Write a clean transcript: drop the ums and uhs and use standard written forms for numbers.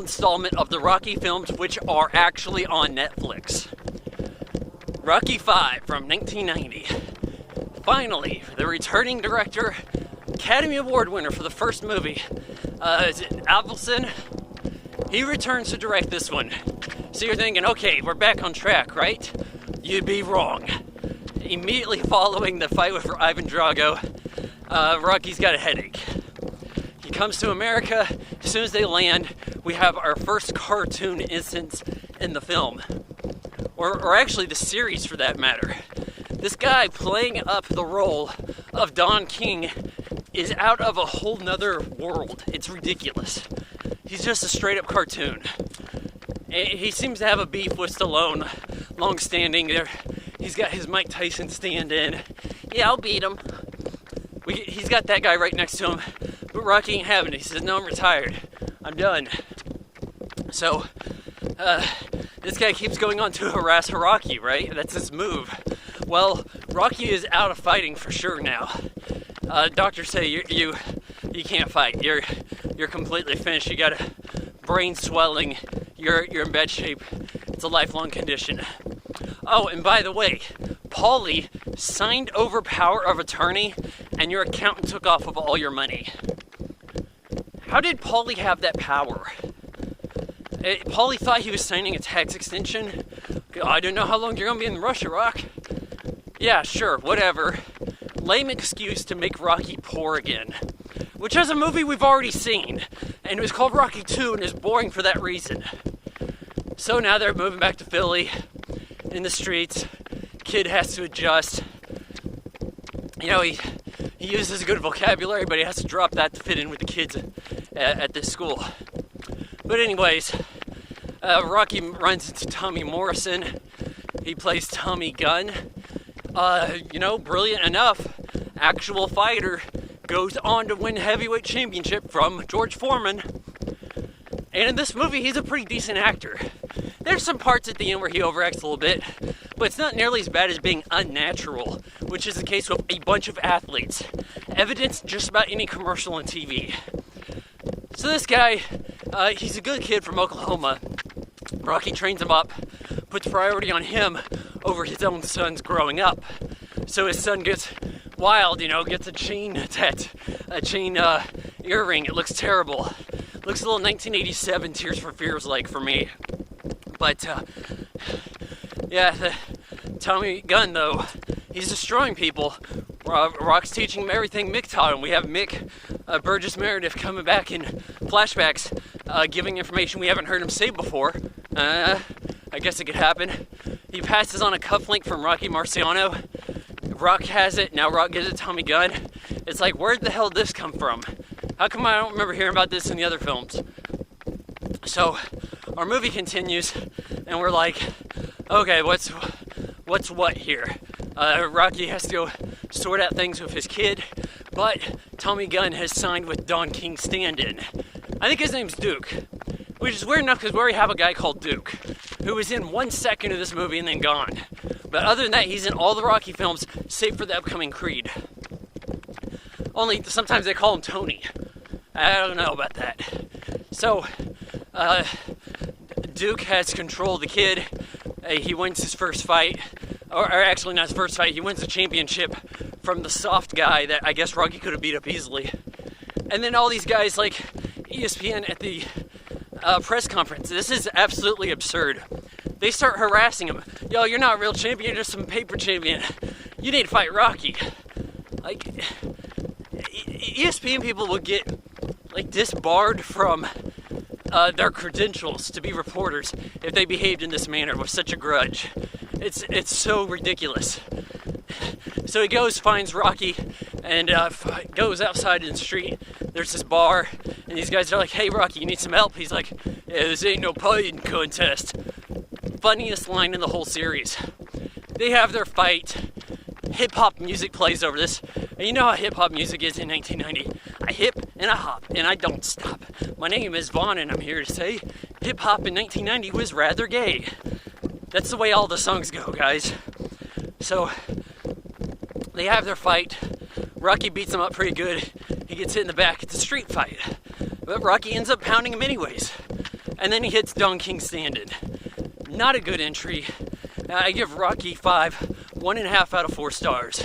installment of the Rocky films, which are actually on Netflix. Rocky V from 1990. Finally, the returning director, Academy Award winner for the first movie, is it Avildsen? He returns to direct this one. So you're thinking, okay, we're back on track, right? You'd be wrong. Immediately following the fight with Ivan Drago, Rocky's got a headache. He comes to America. As soon as they land, we have our first cartoon instance in the film. Or actually the series for that matter. This guy playing up the role of Don King is out of a whole nother world. It's ridiculous. He's just a straight up cartoon. He seems to have a beef with Stallone, long-standing. He's got his Mike Tyson stand-in. Yeah, I'll beat him. He's got that guy right next to him, but Rocky ain't having it. He says, no, I'm retired. I'm done. So, this guy keeps going on to harass Rocky, right? That's his move. Well, Rocky is out of fighting for sure now. Doctors say you can't fight. You're completely finished. You got a brain swelling. You're in bad shape. It's a lifelong condition. Oh, and by the way, Paulie signed over power of attorney, and your accountant took off of all your money. How did Paulie have that power? Paulie thought he was signing a tax extension. I don't know how long you're gonna be in Russia, Rock. Yeah, sure, whatever. Lame excuse to make Rocky poor again. Which is a movie we've already seen. And it was called Rocky 2 and is boring for that reason. So now they're moving back to Philly. In the streets. Kid has to adjust. You know, he uses a good vocabulary, but he has to drop that to fit in with the kids at this school. But anyways, Rocky runs into Tommy Morrison. He plays Tommy Gunn. Brilliant enough, actual fighter, goes on to win heavyweight championship from George Foreman. And in this movie, he's a pretty decent actor. There's some parts at the end where he overacts a little bit, but it's not nearly as bad as being unnatural, which is the case with a bunch of athletes. Evidenced just about any commercial on TV. So this guy, he's a good kid from Oklahoma. Rocky trains him up, puts priority on him over his own son's growing up. So his son gets wild, gets a chain earring. It looks terrible. Looks a little 1987 Tears for Fears like for me. But, Tommy Gunn, though, he's destroying people. Rock's teaching him everything Mick taught him. We have Mick Burgess Meredith coming back in flashbacks, giving information we haven't heard him say before. I guess it could happen. He passes on a cufflink from Rocky Marciano. Rock has it, now Rock gives it to Tommy Gunn. It's like, where the hell did this come from? How come I don't remember hearing about this in the other films? So, our movie continues, and we're like, okay, what's what here? Rocky has to go sort out things with his kid, but Tommy Gunn has signed with Don King stand-in. I think his name's Duke, which is weird enough because we already have a guy called Duke, who was in 1 second of this movie and then gone. But other than that, he's in all the Rocky films, save for the upcoming Creed. Only sometimes they call him Tony. I don't know about that. So, Duke has control of the kid. He wins his first fight. Or actually not his first fight. He wins the championship from the soft guy that I guess Rocky could have beat up easily. And then all these guys like ESPN at the press conference. This is absolutely absurd. They start harassing him. Yo, you're not a real champion. You're just some paper champion. You need to fight Rocky. Like, ESPN people will get disbarred from their credentials to be reporters if they behaved in this manner with such a grudge. It's so ridiculous. So he goes, finds Rocky, and goes outside in the street. There's this bar, and these guys are like, hey, Rocky, you need some help? He's like, yeah, this ain't no fighting contest. Funniest line in the whole series. They have their fight. Hip-hop music plays over this. And you know how hip-hop music is in 1990. I hip and I hop and I don't stop. My name is Vaughn and I'm here to say hip-hop in 1990 was rather gay. That's the way all the songs go, guys. So, they have their fight. Rocky beats him up pretty good. He gets hit in the back. It's a street fight. But Rocky ends up pounding him anyways. and then he hits Don King standing. Not a good entry. I give Rocky 5 1.5 out of 4 stars.